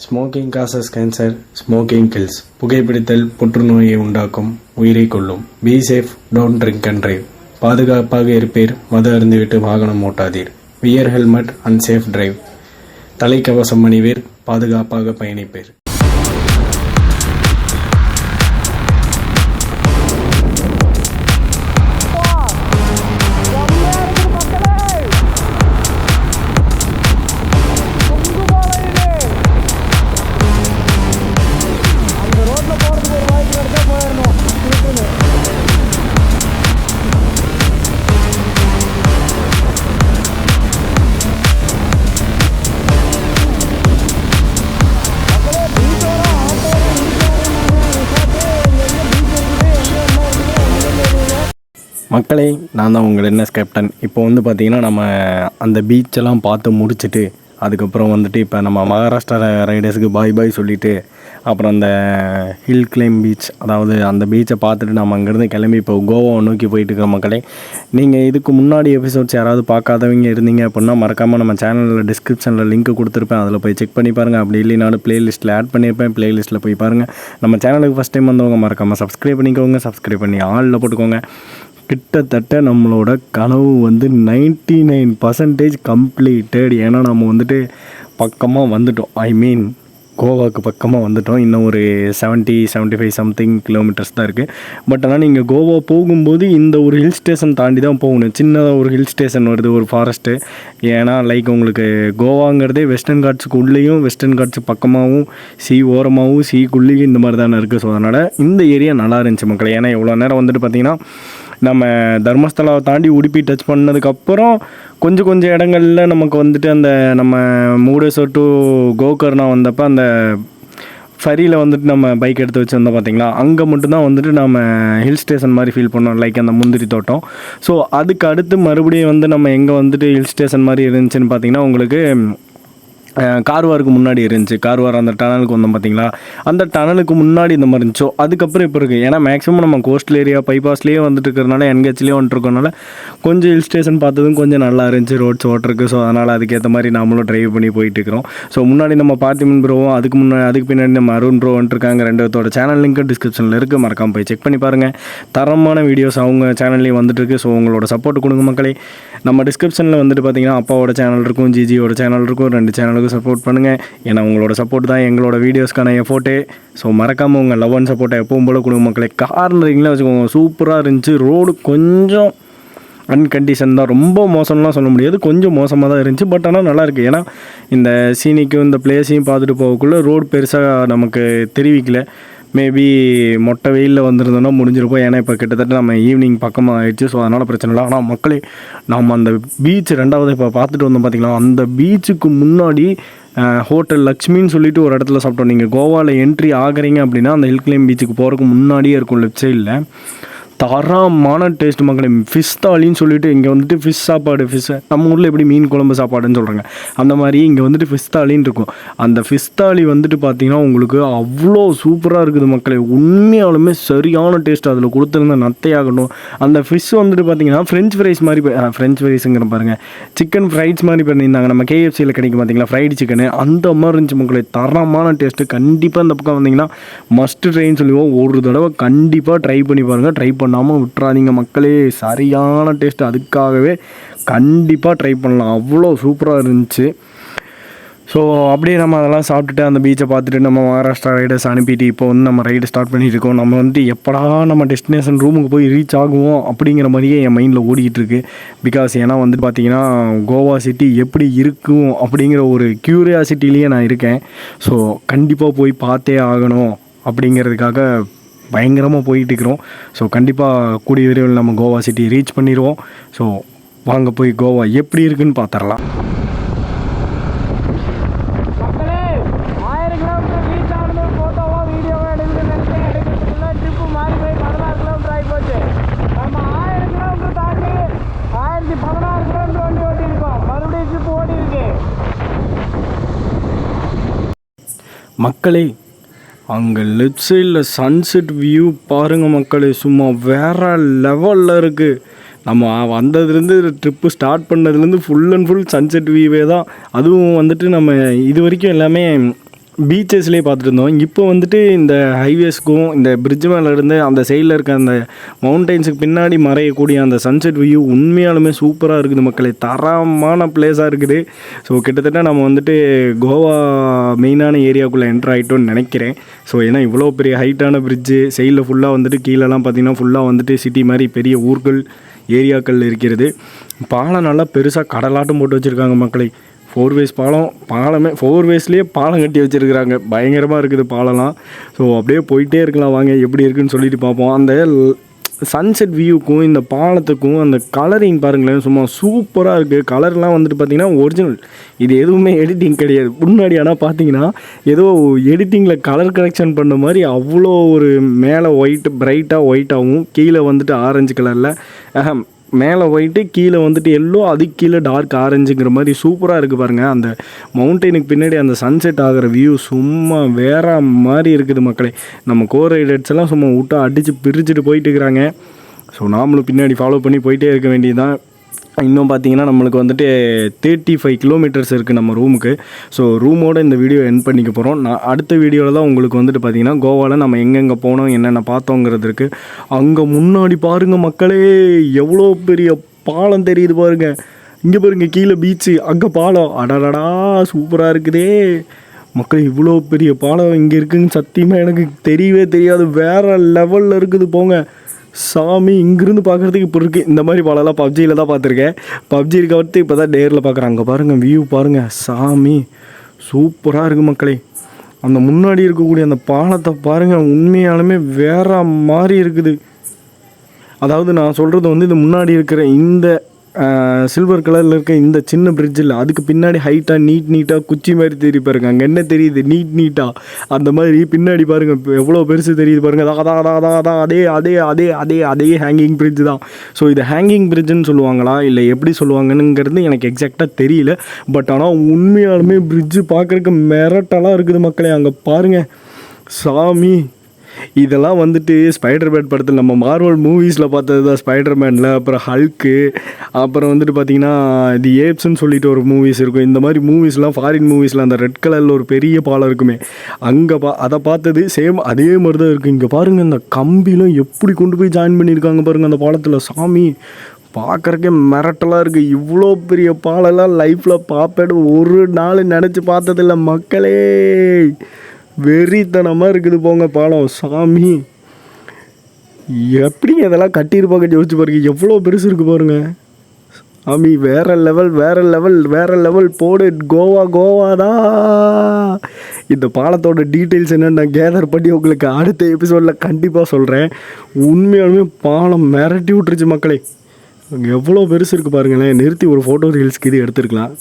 Smoking causes cancer, smoking kills. புகைப்பிடித்தல் புற்றுநோயை உண்டாக்கும், உயிரை கொல்லும். Be safe, don't drink and drive. பாதுகாப்பாக இருப்பீர், மது அருந்துவிட்டு வாகனம் ஓட்டாதீர். Wear helmet and safe drive. தலைக்கவசம் அணிவீர், பாதுகாப்பாக பயணிப்பீர். மக்களே, நான் தான் உங்கள் என்எஸ் கேப்டன். இப்போ பார்த்தீங்கன்னா நம்ம அந்த பீச்செல்லாம் பார்த்து முடிச்சுட்டு அதுக்கப்புறம் இப்போ நம்ம மகாராஷ்டிரா ரைடர்ஸுக்கு பாய் சொல்லிவிட்டு அப்புறம் அந்த ஹில் கிளைம் பீச், அதாவது அந்த பீச்சை பார்த்துட்டு நம்ம அங்கேருந்து கிளம்பி இப்போ கோவாவை நோக்கி போயிட்டுருக்கோம். மக்களே, நீங்கள் இதுக்கு முன்னாடி எபிசோட்ஸ் யாராவது பார்க்காதவங்க இருந்தீங்க அப்படின்னா மறக்காமல் நம்ம சேனலில் டிஸ்கிரிப்ஷனில் லிங்க் கொடுத்துருப்பேன், அதில் போய் செக் பண்ணி பாருங்கள். அப்படி இல்லைனாலும் ப்ளேலிஸ்ட்டில் ஆட் பண்ணியிருப்பேன், ப்ளேலிஸ்ட்டில் போய் பாருங்கள். நம்ம சேனலுக்கு ஃபஸ்ட் டைம் வந்தவங்க மறக்காமல் சப்ஸ்கிரைப் பண்ணிக்கோங்க, சப்ஸ்கிரைப் பண்ணி ஆளில் போட்டுக்கோங்க. கிட்டத்தட்ட நம்மளோட கனவு 99% கம்ப்ளீட்டட். ஏன்னா நம்ம பக்கமாக வந்துட்டோம். கோவாவுக்கு பக்கமாக வந்துட்டோம். இன்னும் ஒரு 70-75 சம்திங் கிலோமீட்டர்ஸ் தான் இருக்குது. பட் ஆனால் நீங்கள் கோவா போகும்போது இந்த ஒரு ஹில் ஸ்டேஷன் தாண்டி தான் போகணும். சின்னதாக ஒரு ஹில் ஸ்டேஷன் வருது, ஒரு ஃபாரஸ்ட்டு. ஏன்னா உங்களுக்கு கோவாங்கிறதே வெஸ்டர்ன் காட்ஸுக்கு உள்ளேயும் வெஸ்டர்ன் காட்ஸு பக்கமாகவும் சீ ஓரமாகவும் சீக்குள்ளேயும் இந்த மாதிரி தானே இருக்குது. ஸோ அதனால் இந்த ஏரியா நல்லா இருந்துச்சு மக்களே. ஏன்னா இவ்வளோ நேரம் பார்த்திங்கன்னா நம்ம தர்மஸ்தலாவை தாண்டி உடுப்பி டச் பண்ணதுக்கப்புறம் கொஞ்சம் இடங்களில் நமக்கு அந்த நம்ம முருடேஸ்வர் டு கோகர்ணா வந்தப்போ அந்த ஃபரியில் நம்ம பைக் எடுத்து வச்சு வந்தோம் பார்த்திங்களா, அங்கே மட்டும்தான் நம்ம ஹில் ஸ்டேஷன் மாதிரி ஃபீல் பண்ணோம். லைக் அந்த முந்திரி தோட்டம். ஸோ அதுக்கு அடுத்து மறுபடியும் நம்ம எங்கே ஹில் ஸ்டேஷன் மாதிரி இருந்துச்சுன்னு பார்த்திங்கன்னா உங்களுக்கு கார்வாருக்கு முன்னாடி இருந்துச்சு. கார்வார் அந்த டனலுக்கு வந்தோம் பார்த்திங்களா, அந்த டனலுக்கு முன்னாடி இந்த மாதிரி இருந்துச்சோ. அதுக்கப்புறம் இப்போ இருக்குது. ஏன்னா மேக்ஸிமம் நம்ம கோஸ்டல் ஏரியா பைபாஸ்லேயே இருக்கிறதுனால என்கேச்லேயே வந்துட்டுருக்கனால கொஞ்சம் ஹில் ஸ்டேஷன் பார்த்ததும் கொஞ்சம் நல்லா இருந்துச்சு ரோட்ஸ் ஓட்டுருக்கு. ஸோ அதனால் அதுக்கேற்ற மாதிரி நம்மளும் ட்ரைவ் பண்ணி போயிட்டுருக்கிறோம். ஸோ முன்னாடி நம்ம பார்த்திமன் ப்ரோவும் அதுக்கு பின்னாடி நம்ம அருண் ப்ரோ வந்துட்டுருக்காங்க. ரெண்டுத்தோட சேனல் லிங்க்கு டிஸ்கிரிப்ஷனில் இருக்குது, மறக்காமல் போய் செக் பண்ணி பாருங்கள். தரமான வீடியோஸ் அவங்க சேனல்லேயும் வந்துட்டுருக்கு. ஸோ உங்களோட சப்போர்ட் கொடுங்க மக்களே. நம்ம டிஸ்கிரிப்ஷனில் பார்த்திங்கன்னா அப்பாவோட சேனல் இருக்கும், ஜிஜியோட சேனல் இருக்கும். 2 சேனலுக்கு சப்போர்ட் பண்ணுங்கள். ஏன்னா உங்களோட சப்போர்ட் தான் எங்களோட வீடியோஸ்க்கான எஃபோர்ட்டே. ஸோ மறக்காமல் உங்கள் லவ் அண்ட் சப்போர்ட்டை எப்பவும் போல கொடுங்க மக்களே. கார்னரிங்லாம் வச்சுக்கோங்க, சூப்பராக இருந்துச்சு. ரோடு கொஞ்சம் அன்கண்டிஷன் தான், ரொம்ப மோசம்லாம் சொல்ல முடியாது, கொஞ்சம் மோசமாக தான் இருந்துச்சு. பட் ஆனால் நல்லாயிருக்கு. ஏன்னா இந்த சீனிக்கும் இந்த பிளேஸையும் பார்த்துட்டு போகக்குள்ளே ரோடு பெருசாக நமக்கு தெரிவிக்கல. மேபி மொட்டை வெயிலில் வந்திருந்தோன்னா முடிஞ்சிருப்போம். ஏன்னா இப்போ கிட்டத்தட்ட நம்ம ஈவினிங் பக்கமாக ஆயிடுச்சு. ஸோ அதனால் பிரச்சனை இல்லை. ஆனால் மக்களே, நம்ம அந்த பீச் ரெண்டாவது இப்போ பார்த்துட்டு வந்தோம் பார்த்திங்களா, அந்த பீச்சுக்கு முன்னாடி ஹோட்டல் லக்ஷ்மின்னு சொல்லிட்டு ஒரு இடத்துல சாப்பிட்டோம். நீங்கள் கோவாவில் என்ட்ரி ஆகிறீங்க அப்படின்னா அந்த ஹில் கிளைம் பீச்சுக்கு போகிறதுக்கு முன்னாடியே இருக்கும் லெஃப்ட் சைடில். தரமான டேஸ்ட் மக்களே. ஃபிஷ் தாலின்னு சொல்லிட்டு இங்கே ஃபிஷ் சாப்பாடு, நம்ம ஊரில் எப்படி மீன் குழம்பு சாப்பாடுன்னு சொல்கிறாங்க, அந்த மாதிரி இங்கே ஃபிஷ் தாலின்னு இருக்கும். அந்த ஃபிஷ் தாலி பார்த்திங்கன்னா உங்களுக்கு அவ்வளோ சூப்பராக இருக்குது மக்களே. உண்மையாலுமே சரியான டேஸ்ட். அதில் கொடுத்துருந்த நத்தையாகட்டும், அந்த ஃபிஷ் பார்த்திங்கன்னா ஃப்ரெஞ்ச் ஃப்ரைஸ் மாதிரி, ஃப்ரெஞ்ச் ஃப்ரைஸுங்கிற பாருங்கள், சிக்கன் ஃப்ரைட்ஸ் மாதிரி பண்ணியிருந்தாங்க. நம்ம கேஎஃப்சியில் கிடைக்கும் பார்த்திங்களா ஃப்ரைடு சிக்கனு, அந்த மாதிரி இருந்துச்சு மக்களே. தரமான டேஸ்ட்டு. கண்டிப்பாக இந்த பக்கம் வந்திங்கன்னா மஸ்ட் ட்ரைன்னு சொல்லுவோம். ஒரு தடவை கண்டிப்பாக ட்ரை பண்ணி பாருங்கள். ட்ரை பண்ணாமல் விட்டுறாதீங்க மக்களே. சரியான டேஸ்ட். அதுக்காகவே கண்டிப்பாக ட்ரை பண்ணலாம். அவ்வளோ சூப்பராக இருந்துச்சு. ஸோ அப்படியே நம்ம அதெல்லாம் சாப்பிட்டுட்டு அந்த பீச்சை பார்த்துட்டு நம்ம மகாராஷ்டிரா ரைடர்ஸ் அனுப்பிட்டு இப்போ நம்ம ரைடு ஸ்டார்ட் பண்ணிட்டு இருக்கோம். நம்ம எப்படா நம்ம டெஸ்டினேஷன் ரூமுக்கு போய் ரீச் ஆகுவோம் அப்படிங்கிற மாதிரியே என் மைண்டில் ஓடிக்கிட்டு இருக்கு. பிகாஸ் ஏன்னா பார்த்திங்கன்னா கோவா சிட்டி எப்படி இருக்கும் அப்படிங்கிற ஒரு க்யூரியாசிட்டிலேயே நான் இருக்கேன். ஸோ கண்டிப்பாக போய் பார்த்தே ஆகணும் அப்படிங்கிறதுக்காக பயங்கரமாக போயிட்டுருக்கிறோம். ஸோ கண்டிப்பாக கூடிய விரைவில் நம்ம கோவா சிட்டி ரீச் பண்ணிடுவோம். ஸோ வாங்க போய் கோவா எப்படி இருக்குன்னு பார்த்துடலாம். மக்களே, அங்கே லெஃப்ட் சைடில் சன்செட் வியூ பாருங்கள் மக்களே, சும்மா வேறு லெவலில் இருக்குது. நம்ம வந்ததுலேருந்து ட்ரிப்பு ஸ்டார்ட் பண்ணதுலேருந்து ஃபுல் அண்ட் ஃபுல் சன்செட் வியூவே தான். அதுவும் நம்ம இது வரைக்கும் எல்லாமே பீச்சஸ்லேயே பார்த்துட்டு இருந்தோம். இப்போ வந்துட்டு இந்த ஹைவேஸ்க்கும் இந்த பிரிட்ஜ் மேலே இருந்து அந்த சைடில் இருக்க அந்த மவுண்டெயின்ஸுக்கு பின்னாடி மறையக்கூடிய அந்த சன்செட் வியூ உண்மையாலுமே சூப்பராக இருக்குது மக்களே. தரமான பிளேஸாக இருக்குது. ஸோ கிட்டத்தட்ட நம்ம வந்துட்டு கோவா மெயினான ஏரியாவுக்குள்ளே என்ட்ரு ஆகிட்டோன்னு நினைக்கிறேன். ஸோ ஏன்னா இவ்வளோ பெரிய ஹைட்டான பிரிட்ஜு, சைடில் ஃபுல்லாக வந்துட்டு கீழெல்லாம் பார்த்திங்கன்னா ஃபுல்லாக வந்துட்டு சிட்டி மாதிரி பெரிய ஊர்கள் ஏரியாக்கள் இருக்கிறது. பாலம் நல்லா பெருசாக கடலாட்டம் போட்டு வச்சுருக்காங்க மக்களை. 4 வேஸ் பாலமே 4 வேஸ்லேயே பாலம் கட்டி வச்சுருக்குறாங்க. பயங்கரமாக இருக்குது பாலம்லாம். ஸோ அப்படியே போயிட்டே இருக்கலாம், வாங்க எப்படி இருக்குதுன்னு சொல்லிட்டு பார்ப்போம். அந்த சன்செட் வியூக்கும் இந்த பாலத்துக்கும் அந்த கலரிங் பாருங்களேன், சும்மா சூப்பராக இருக்குது. கலர்லாம் வந்துட்டு பார்த்திங்கன்னா ஒரிஜினல், இது எதுவுமே எடிட்டிங் கிடையாது. முன்னாடி ஆனால் பார்த்தீங்கன்னா ஏதோ எடிட்டிங்கில் கலர் கரெக்ஷன் பண்ண மாதிரி அவ்வளோ ஒரு மேலே பிரைட்டாக ஒயிட்டாகவும் கீழே வந்துட்டு ஆரஞ்சு கலரில், மேலே ஒயிட்டு கீழே வந்துட்டு எல்லோ, அதுக்கு கீழே டார்க் ஆரஞ்சுங்கிற மாதிரி சூப்பராக இருக்குது பாருங்கள். அந்த மவுண்டெயினுக்கு பின்னாடி அந்த சன்செட் ஆகிற வியூ சும்மா வேறு மாதிரி இருக்குது மக்களே. நம்ம கோரைடர்ஸ் எல்லாம் சும்மா விட்டா அடித்து பிரிச்சுட்டு போயிட்டு இருக்கிறாங்க. ஸோ நாமளும் பின்னாடி ஃபாலோ பண்ணி போயிட்டே இருக்க வேண்டியதுதான். இன்னும் பார்த்தீங்கன்னா நம்மளுக்கு வந்துட்டு 35 கிலோமீட்டர்ஸ் இருக்குது நம்ம ரூமுக்கு. ஸோ ரூமோட இந்த வீடியோ எண்ட் பண்ணிக்க போகிறோம். நான் அடுத்த வீடியோவில் தான் உங்களுக்கு வந்துட்டு பார்த்திங்கன்னா கோவாவில் நம்ம எங்கெங்கே போனோம், என்னென்ன பார்த்தோங்கிறது இருக்குது. அங்கே முன்னாடி பாருங்கள் மக்களே, எவ்வளோ பெரிய பாலம் தெரியுது பாருங்கள். இங்கே பாருங்கள் கீழே பீச்சு, அங்கே பாலம், அடடடா சூப்பராக இருக்குதே மக்கள். இவ்வளோ பெரிய பாலம் இங்கே இருக்குதுன்னு சத்தியமாக எனக்கு தெரியவே தெரியாது. வேறு லெவலில் இருக்குது போங்க சாமி. இங்கேருந்து பார்க்குறதுக்கு இப்போ இருக்குது. இந்த மாதிரி பாலம்லாம் பப்ஜியில் தான் பார்த்துருக்கேன். பப்ஜி இருக்க இப்போ தான் நேரில் பார்க்குறேன். அங்கே பாருங்கள் வியூ பாருங்கள் சாமி, சூப்பராக இருக்குது மக்களே. அந்த முன்னாடி இருக்கக்கூடிய அந்த பாலத்தை பாருங்கள், உண்மையாலுமே வேறு மாதிரி இருக்குது. அதாவது நான் சொல்கிறது வந்து இது முன்னாடி இருக்கிற இந்த சில்வர் கலரில் இருக்க இந்த சின்ன பிரிட்ஜில் அதுக்கு பின்னாடி ஹைட்டாக நீட்டாக குச்சி மாதிரி தெரியும் பாருங்க. அங்கே என்ன தெரியுது, நீட்டாக அந்த மாதிரி பின்னாடி பாருங்கள் எவ்வளோ பெருசு தெரியுது பாருங்கள். அதான் அதே ஹேங்கிங் பிரிட்ஜ் தான். ஸோ இது ஹேங்கிங் பிரிட்ஜுன்னு சொல்லுவாங்களா இல்லை எப்படி சொல்லுவாங்கன்னுங்கிறது எனக்கு எக்ஸாக்டாக தெரியல. பட் ஆனால் உண்மையாலுமே பிரிட்ஜு பார்க்குறதுக்கு மிரட்டலாக இருக்குது மக்களே. அங்கே பாருங்கள் சாமி. இதெல்லாம் வந்துட்டு ஸ்பைடர்மேன் படத்தில் நம்ம மார்வல் மூவிஸில் பார்த்தது தான். ஸ்பைடர்மேனில் அப்புறம் ஹல்க்கு, அப்புறம் வந்துட்டு பார்த்திங்கன்னா தி ஏப்ஸ்ன்னு சொல்லிட்டு ஒரு மூவிஸ் இருக்கும். இந்த மாதிரி மூவிஸ்லாம் ஃபாரின் மூவிஸில் அந்த ரெட் கலரில் ஒரு பெரிய பாலம் இருக்குமே, அங்கே அதை பார்த்தது சேம் அதே மாதிரி தான் இருக்குது. இங்கே பாருங்கள் இந்த கம்பிலாம் எப்படி கொண்டு போய் ஜாயின் பண்ணியிருக்காங்க பாருங்கள் அந்த பாலத்தில் சாமி. பார்க்குறக்கே மிரட்டலாக இருக்குது. இவ்வளோ பெரிய பாலெல்லாம் லைஃப்பில் பார்ப்பேன்னு ஒரு நாள் நினச்சி பார்த்ததில்ல மக்களே. வெறித்தனமாக இருக்குது போங்க பாலம் சாமி. எப்படி அதெல்லாம் கட்டியிருப்பாங்க யோசிச்சு பாருங்க, எவ்வளோ பெருசு இருக்குது பாருங்க சாமி. வேறு லெவல் போடு. கோவாதான். இந்த பாலத்தோட டீட்டெயில்ஸ் என்னென்னு நான் கேதர் பண்ணி உங்களுக்கு அடுத்த எபிசோடில் கண்டிப்பாக சொல்கிறேன். உண்மையாலுமே பாலம் மிரட்டி விட்டுருச்சு மக்களே. எவ்வளோ பெருசு இருக்குது பாருங்களேன். நிறுத்தி ஒரு ஃபோட்டோ ரீல்ஸ்க்கு இது எடுத்துருக்கலாம்.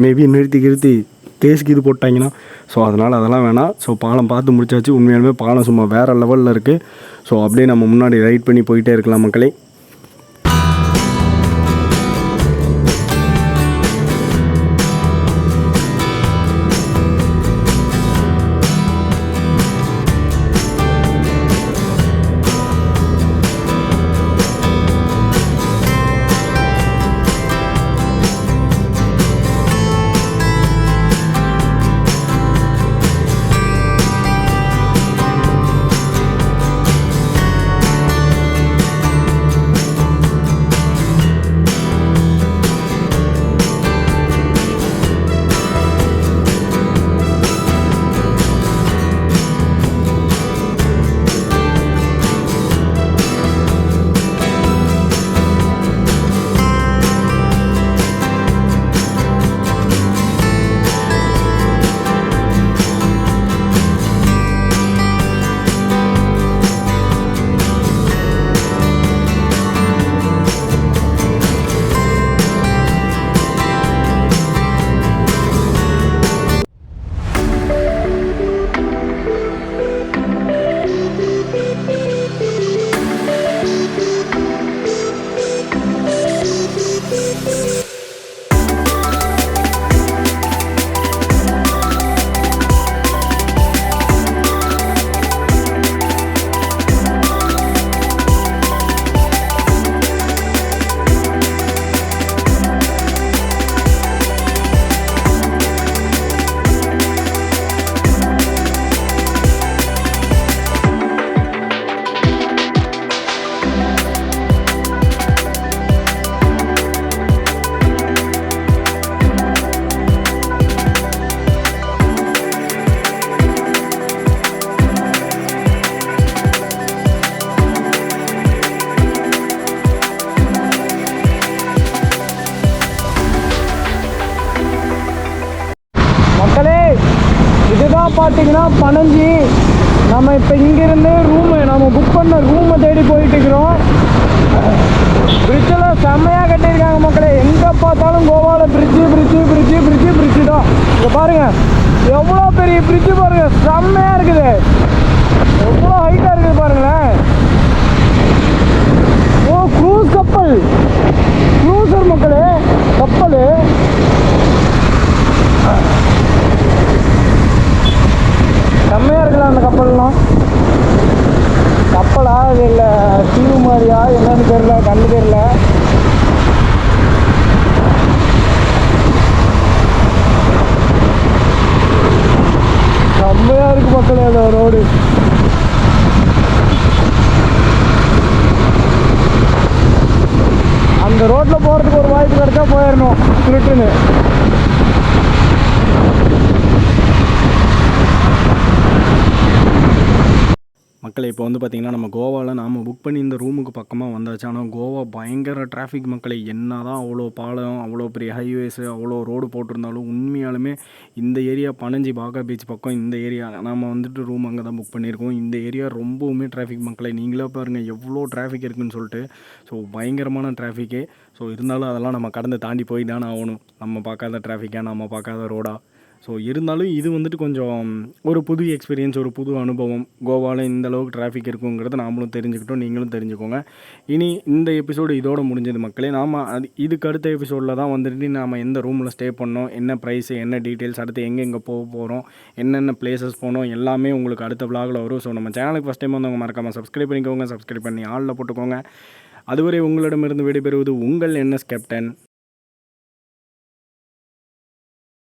மேபி நிறுத்தி கேஸுக்கு இது போட்டாங்கன்னா. ஸோ அதெல்லாம் வேணாம். ஸோ பாலம் பார்த்து முடிச்சாச்சு. உண்மையாலுமே பாலம் சும்மா வேறு லெவலில் இருக்குது. ஸோ அப்படியே நம்ம முன்னாடி ரைட் பண்ணி போயிட்டே இருக்கலாம் மக்களே. பார்த்தீங்கன்னா பனஞ்சி. நம்ம இப்போ இங்கேருந்து நம்ம புக் பண்ண ரூமை தேடி போயிட்டு இருக்கிறோம். பிரிட்ஜெல்லாம் செம்மையாக கட்டியிருக்காங்க மக்களே. எங்கே பார்த்தாலும் கோவாவில் பிரிட்ஜு தான். இங்கே பாருங்கள் எவ்வளோ பெரிய பிரிட்ஜு பாருங்கள், செம்மையாக இருக்குது. எவ்வளோ ஹைட்டாக இருக்குது பாருங்களேன். ஓ க்ரூஸ் கப்பல், க்ரூசர் மக்களே, கப்பல். செம்மையாக இருக்குல்ல அந்த கப்பல்லாம். கப்பலா அது இல்லை தீவு மாதிரியா என்னன்னு தெரியல, கண்ணு தெரியல. செம்மையாக இருக்கு மக்களே அந்த ரோடு. அந்த ரோட்டில் போகிறதுக்கு ஒரு வாய்ப்பு கிடைச்சா போயிடணும் திருட்டுன்னு. மக்களே இப்போ வந்து பார்த்திங்கன்னா நம்ம கோவாவில் நாம் புக் பண்ணி இந்த ரூமுக்கு பக்கமாக வந்தாச்சு. ஆனால் கோவா பயங்கர டிராஃபிக் மக்களே. என்ன தான் அவ்வளோ பாலம், அவ்வளோ பெரிய ஹைவேஸு, அவ்வளோ ரோடு போட்டிருந்தாலும் உண்மையாலுமே இந்த ஏரியா பனஞ்சி பாகா பீச் பக்கம் இந்த ஏரியா நாம் வந்துட்டு ரூம் அங்கே தான் புக் பண்ணியிருக்கோம். இந்த ஏரியா ரொம்பவுமே டிராஃபிக் மக்களே. நீங்களே பாருங்கள் எவ்வளோ டிராஃபிக் இருக்குதுன்னு சொல்லிட்டு. ஸோ பயங்கரமான டிராஃபிக்கு. ஸோ இருந்தாலும் அதெல்லாம் நம்ம கடந்து தாண்டி போய் தானே ஆகணும். நம்ம பார்க்காத டிராஃபிக்காக, நம்ம பார்க்காத ரோடாக. ஸோ இருந்தாலும் இது வந்துட்டு கொஞ்சம் ஒரு புது எக்ஸ்பீரியன்ஸ், ஒரு புது அனுபவம். கோவாவில் இந்த அளவுக்கு டிராஃபிக் இருக்குங்கிறத நாமளும் தெரிஞ்சுக்கிட்டோம், நீங்களும் தெரிஞ்சுக்கோங்க. இனி இந்த எபிசோடு இதோட முடிஞ்சது மக்களே. நாம் இதுக்கு அடுத்த எபிசோடில் தான் வந்துட்டு நாம் எந்த ரூமில் ஸ்டே பண்ணோம், என்ன ப்ரைஸு, என்ன டீட்டெயில்ஸ், அடுத்து எங்கே போக போகிறோம், என்னென்ன பிளேசஸ் போனோம் எல்லாமே உங்களுக்கு அடுத்த விலாகில் வரும். ஸோ நம்ம சேனலுக்கு ஃபஸ்ட் டைம் வந்தவங்க மறக்காமல் சப்ஸ்கிரைப் பண்ணிக்கோங்க. சப்ஸ்கிரைப் பண்ணி ஆளில் போட்டுக்கோங்க. அதுவரை உங்களிடமிருந்து விடைபெறுவது உங்கள் NS கேப்டன்.